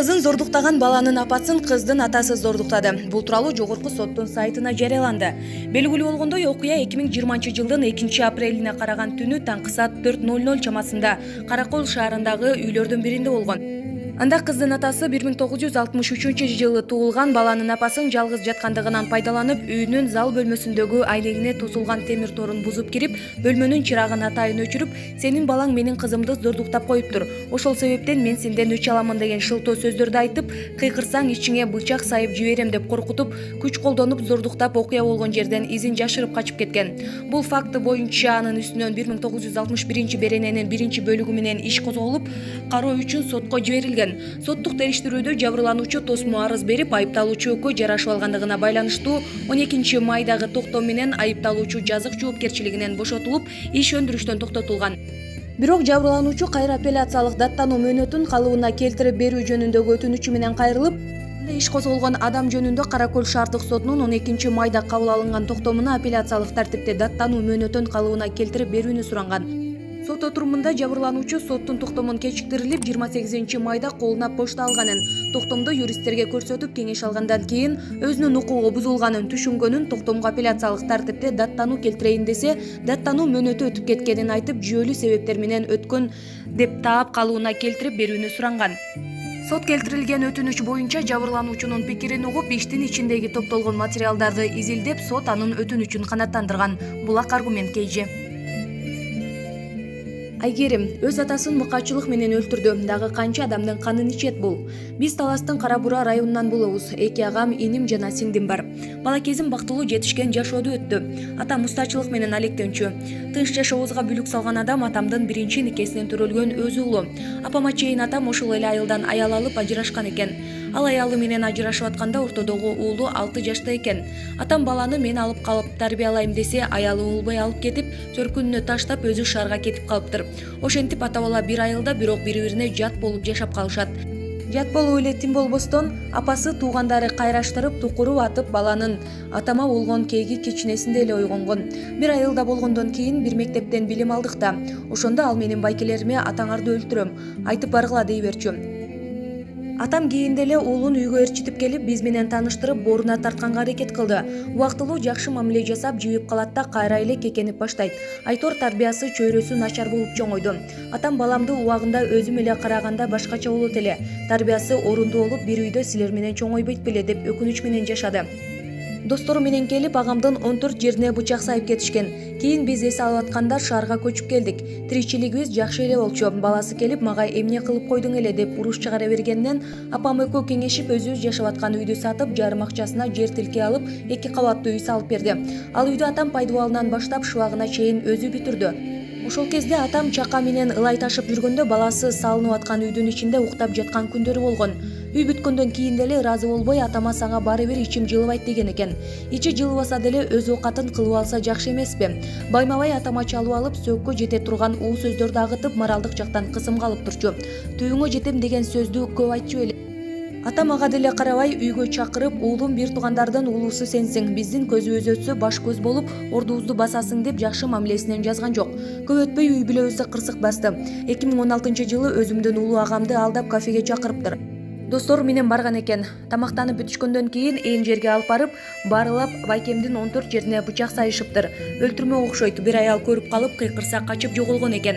Кызын зордуктаган баланын апасын кыздын атасы зордуктады. Бул тууралуу жогорку соттун сайтына жарыяланды. Белгилүү болгондой, окуя 2020 жылдын 2-апрелине караган түнү таңкы саат 4:00 чамасында Каракол шаарындагы үйлөрдүн биринде болгон. Анда кыздын атасы 1963 жылы туулган баланын апасын жалгыз жаткандыгынан пайдаланып, үйүнүн зал бөлмөсүндөгү айлегине тосулган темир торун бузуп кирип, бөлмөнүн чырагын атайын өчүрүп, "Сенин балаң менин кызымды зордуктап коюптур. Ошол себептен мен сенден өч аламын" деген шылтоо сөздөрдү айтып, "Кыйкырсаң ичиңе бычак сайып жиберем" деп коркутуп, күч колдонуп зордуктап окуя болгон жерден изин жашырып качып кеткен. Бул факты боюнча анын үстүнөн 1961 берененин 1-бөлүгү менен иш козголуп, кароо үчүн сотко жиберилген. Соттук териштирүүдө жабырлануучу тосмо арыз берип, айыпталуучу ÖК жарашып алгандыгына байланыштуу 12 майдагы токтом менен айыпталуучу жазык жоопкерчилигинен бошотулуп, иш өндүрүштөн токтотулган. Бирок жабырлануучу кайра апелляциялык даттануу мөөнөтүн калыбына келтирип берүү жөнүндөгү өтүнүчү менен кайрылып, иш козголгон адам жөнүндө Каракөл шаардык сотунун 12 майда кабыл алынган токтомуна апелляциялык тартипте даттануу мөөнөтүн калыбына келтирип берүүнү суранган. Сот отурумунда жабырлануучу соттун токтомун кечиктирилип 28 майда колуна почта алганын, токтомду юристтерге көрсөтүп кеңеш алгандан кийин өзүнүн укугу бузулганын түшүнгөнүн, токтомго апелляциялык тартипте даттануу келтирейин десе, даттануу мөөнөтү өтүп кеткенин айтып, жүйөлүү себептер менен өткөн деп таап калыбына келтирип берүүнү суранган. Сот келтирилген өтүнүч боюнча жабырлануучунун пикирин угуп, иштин ичиндеги топтолгон материалдарды изилдеп, сот анын өтүнүчүн канааттандырган. Булак аргумент KG. Айгерим өз атасын мыкаачылык менен өлтүрдү. Дагы канча адамдын канын ичет бул? Биз Таластын Кара Бура районунан болобуз. 2 агам, иним жана сиңдим бар. Бала кезим бактылуу жетишкен жашоодо өттү. Атам устачылык менен алектенчү. Тынч жашообузга бүлүк салган адам атамдын 1 никесинен төрөлгөн өзү улу. Апама чейин атам ошол эле айылдан аял алып ажырашкан экен. Ал аялы менен ажырашып атканда ортодогу уулу 6 жашта экен. Атам баланы мен алып калып тарбиялайм десе, аялы улбай алып кетип, төркүнүнө таштап өзү шаарга кетип калыптыр. Ошентип ата бала бир айылда, бирок бири-бирине жат болуп жашап калышат. Жат болуп эле тим болбостон, апасы туугандары кайраштырып, тукуруп атып, баланын атама болгон кейги кичинесинде эле ойгонгон. Бир айылда болгондон кийин бир мектептен билим алдык да. Ошондо ал менин байкелериме "Атаңарды өлтүрөм, айтып баргыла" дей берчү. Атам кийинде эле уулун үйгө ээрчитип келип, биз менен тааныштырып, бооруна тартканга аракет кылды. Убактылуу жакшы мамиле жасап, жибип калат да кайра эле кекенип баштайт. Айтор тарбиясы чөйрөсү начар болуп чоңойду. Атам баламды убагында өзүм эле караганда башкача болот эле. Тарбиясы орунду болуп, бир үйдө силер менен чоңойбойт беле деп өкүнүч менен жашады. Достору менен келип, агамдын 14 жерине бычак сайып кетишкен. Кийин биз эс алып атканда шаарга көчүп келдик. Тиричилигибиз жакшы эле болчу. Баласы келип, "Мага эмне кылып койдуң эле" деп уруш чыгара бергенден, апам экөө кеңешип, өзүбүз жашап аткан үйдү сатып, жарым акчасына жер тилке алып, 2 кабаттуу үй салып берди. Ал үйдү атам пайдубалынан баштап шыбагына чейин өзү бүтүрдү. Ошол кезде атам чака менен ылай ташып жүргөндө, баласы салынып аткан үйдүн ичинде уктап жаткан күндөрү болгон. Үй бүткөндөн кийин деле ыраазы болбой, атама "Сага баары бир ичим жылыбайт" деген экен. Ичи жылыбаса деле өз оокатын кылып алса жакшы эмеспи? Байма-бай атама чалып алып, сөккө жете турган уу сөздөрдү агытып, моралдык жактан кысымга алып турчу. "Түбүңө жетем" деген сөздү көп айтчу эле. Атам ага деле карабай, үйгө чакырып, "Уулум, бир туугандардын улуусу сенсиң. Биздин көзүбүз өтсө, баш көз болуп, ордубузду басасың" деп жакшы мамилесинен жазган жок. Көп өтпөй үй бүлөбүздү кырсык басты. 2016 жылы өзүмдүн улуу агамды алдап кафеге чакырыптыр. Достору менен барган экен. Тамактанып бүтүшкөндөн кийин ээн жерге алып барып, баарылап байкемдин 14 жерине бычак сайышыптыр. Өлтүрмөк окшойт. Бир аял көрүп калып, кыйкырса качып жоголгон экен.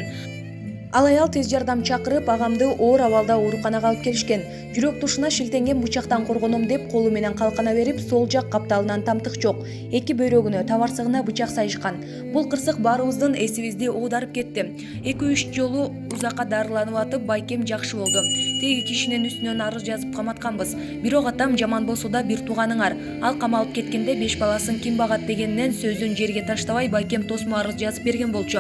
Ал аял тез жардам чакырып, агамды оор абалда ооруканага алып келишкен. Жүрөк тушуна шилтенген бычактан коргоном деп колу менен калкана берип, сол жак капталынан тамтык жок. 2 бөйрөгүнө, табарсыгына бычак сайышкан. Бул кырсык баарыбыздын эсибизди оодарып кетти. 2-3 жолу узакка дарыланып атып, байкем жакшы болду. Теги кишинин үстүнөн арыз жазып каматканбыз. Бирок атам "Жаман болсо да бир тууганыңар. Ал камалып кеткенде 5 баласын ким багат" дегеннен сөзүн жерге таштабай, байкем тосмо арыз жазып берген болчу.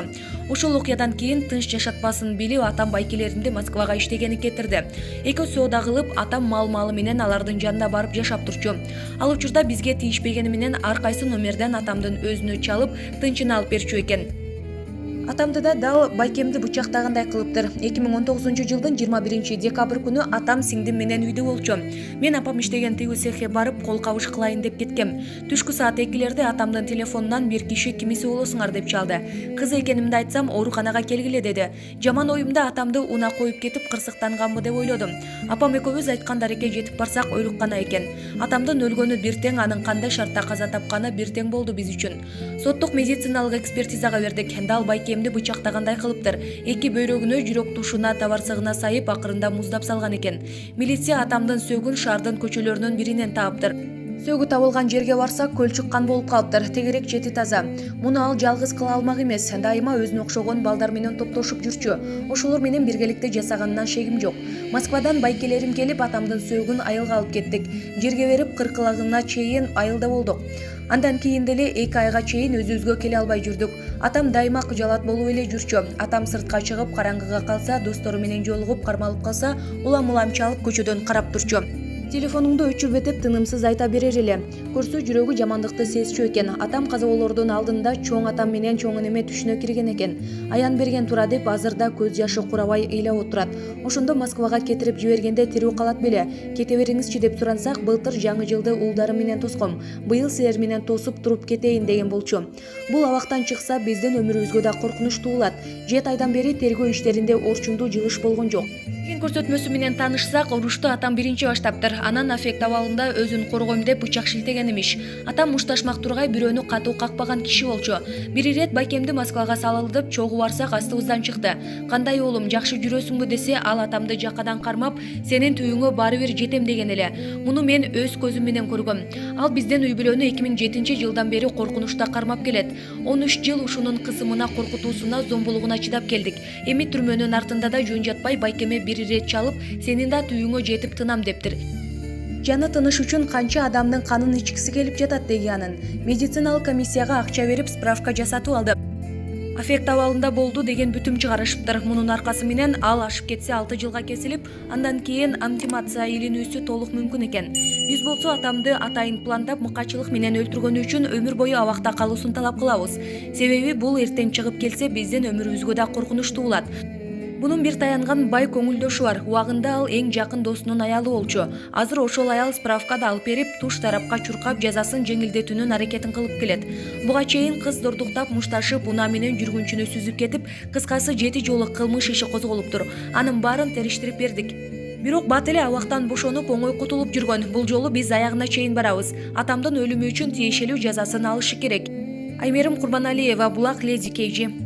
Ошол окуядан кийин тынч жашатпасын билип, атам байкелеримди Москвага иштегени кетирди. Экөө соода кылып, атам мал-малы менен алардын жанына барып жашап турчу. Ал учурда бизге тийишпегени менен ар кайсы номерден атамдын өзүнө чалып, тынчын алып берчү экен. Атамды да дал байкемди бычактагандай кылыптыр. 2019-жылдын 21 декабрь күнү атам сиңдим менен үйдө болчу. Мен апам иштеген тыгы цехке барып кол кабыш кылайын деп кеткем. Түшкү саат 2-лерде атамдын телефонунан бир киши кимиси болосуңар деп чалды. Кыз экенимди айтсам ооруканага келгиле деди. Жаман оюмда атамды уна коюп кетип кырсыктанганбы деп ойлодум. Апам экөөбүз айткан дарекке жетип барсак өлүк гана экен. Атамдын өлгөнү бир тең, анын кандай шартта каза тапканы бир тең болду биз үчүн. Соттук медициналык экспертизага бердик. Дал байкемди бычактагандай кылыптыр. Эки бөйрөгүнө, жүрөк тушуна, табарсыгына сайып, акырында муздап салган экен. Милиция атамдын сөөгүн шаардын көчөлөрүнүн биринен таптыр. Сөөгү табылган жерге барсак, көл чыккан болуп калыптыр. Тегерек чети таза. Муну ал жалгыз кыла алмак эмес. Дайыма өзүнө окшогон балдар менен топтошуп жүрчү. Ошолор менен биргеликте жасаганынан шегим жок. Москвадан байкелерим келип, атамдын сөөгүн айылга алып кеттик. Жерге берип, кыркылагына чейин айылда болдук. Андан кийин деле 2 айга чейин өзүбүзгө келе албай жүрдүк. Атам дайыма кыжалат болуп эле жүрчү. Атам сыртка чыгып, караңгыга калса, достору менен жолугуп, кармалып калса, улам-улам чалып көчөдөн карап турчу. Телефонуңду өчүрбө деп тынымсыз айта берер эле. Көрсө жүрөгү жамандыкты сезчү экен. Атам казалоордун алдында чоң атам менен чоң энеме түшүнө кирген экен. Аян берген тура деп азырда көз жашы курабай ыйлап отурат. Ошондо Москвага кетирип жибергенде тирүү калат беле. Кете бериңизчи деп сурансак, былтыр жаңы жылды улдарым менен тоском. Быйыл силер менен тосуп туруп кетейин деген болчу. Бул абактан чыкса, биздин өмүрүбүзгө да коркунуч туулат. 7 айдан бери тергөө иштеринде орчундуу жылыш болгон жок. Деген көрсөтмөсү менен таанышсак, урушту атам биринчи баштаптыр. Анан аффект абалында өзүн коргойм деп бычак шилтеген имиш. Атам мушташмак тургай бирөөнү катуу какпаган киши болчу. Бир ирет байкемди Москвага салылдып, чогуу барсак астыбыздан чыкты. Кандай оолум, жакшы жүрөсүңбү десе, ал атамды жакадан кармап, сенин түйүңө баары бир жетем деген эле. Муну мен өз көзүм менен көргөм. Ал биздин үй бүлөнү 2007-жылдан бери коркунучта кармап келет. 13 жыл ушунун кысымына, коркутуусуна, зомбулугуна чыдап келдик. Эми түрмөнүн артында да жөн жатпай байкеме бир ирет чалып, сенин да түйүңө жетип тынам дептир. Жаны тыныш үчүн канча адамдын канын ичкиси келип жатат дегенин. Медициналык комиссияга акча берип справка жасатып алды. Аффект абалында болду деген бүтүм чыгарышыптыр. Мунун аркасы менен ал ашып кетсе 6 жылга кесилип, андан кийин антимация илинүүсү толук мүмкүн экен. Биз болсо атамды атайын пландап мыкачылык менен өлтүргөнү үчүн өмүр бою абакта калуусун талап кылабыз. Себеби бул эртең чыгып келсе, биздин өмүрүбүзгө да коркунуч туулат. Бунун бир таянган бай көңүлдөшү бар. Убагында ал эң жакын досунун аялы болчу. Азыр ошол аял справкада алып берип, туш тарапка чуркап жазасын жеңилдетүүнүн аракетин кылып келет. Буга чейин кыз зордуктап, мушташып, унаа менен жүргүнчүнү сүзүп кетип, кыскасы 7 жолу кылмыш иши козголуптур. Анын баарын териштирип бердик. Бирок бат эле абактан бошонуп, оңой кутулуп жүргөн. Бул жолу биз аягына чейин барабыз. Атамдын өлүмү үчүн тиешелүү жазасын алышы керек. Аймерим Курбаналиева, Булак, ЭЛДИК.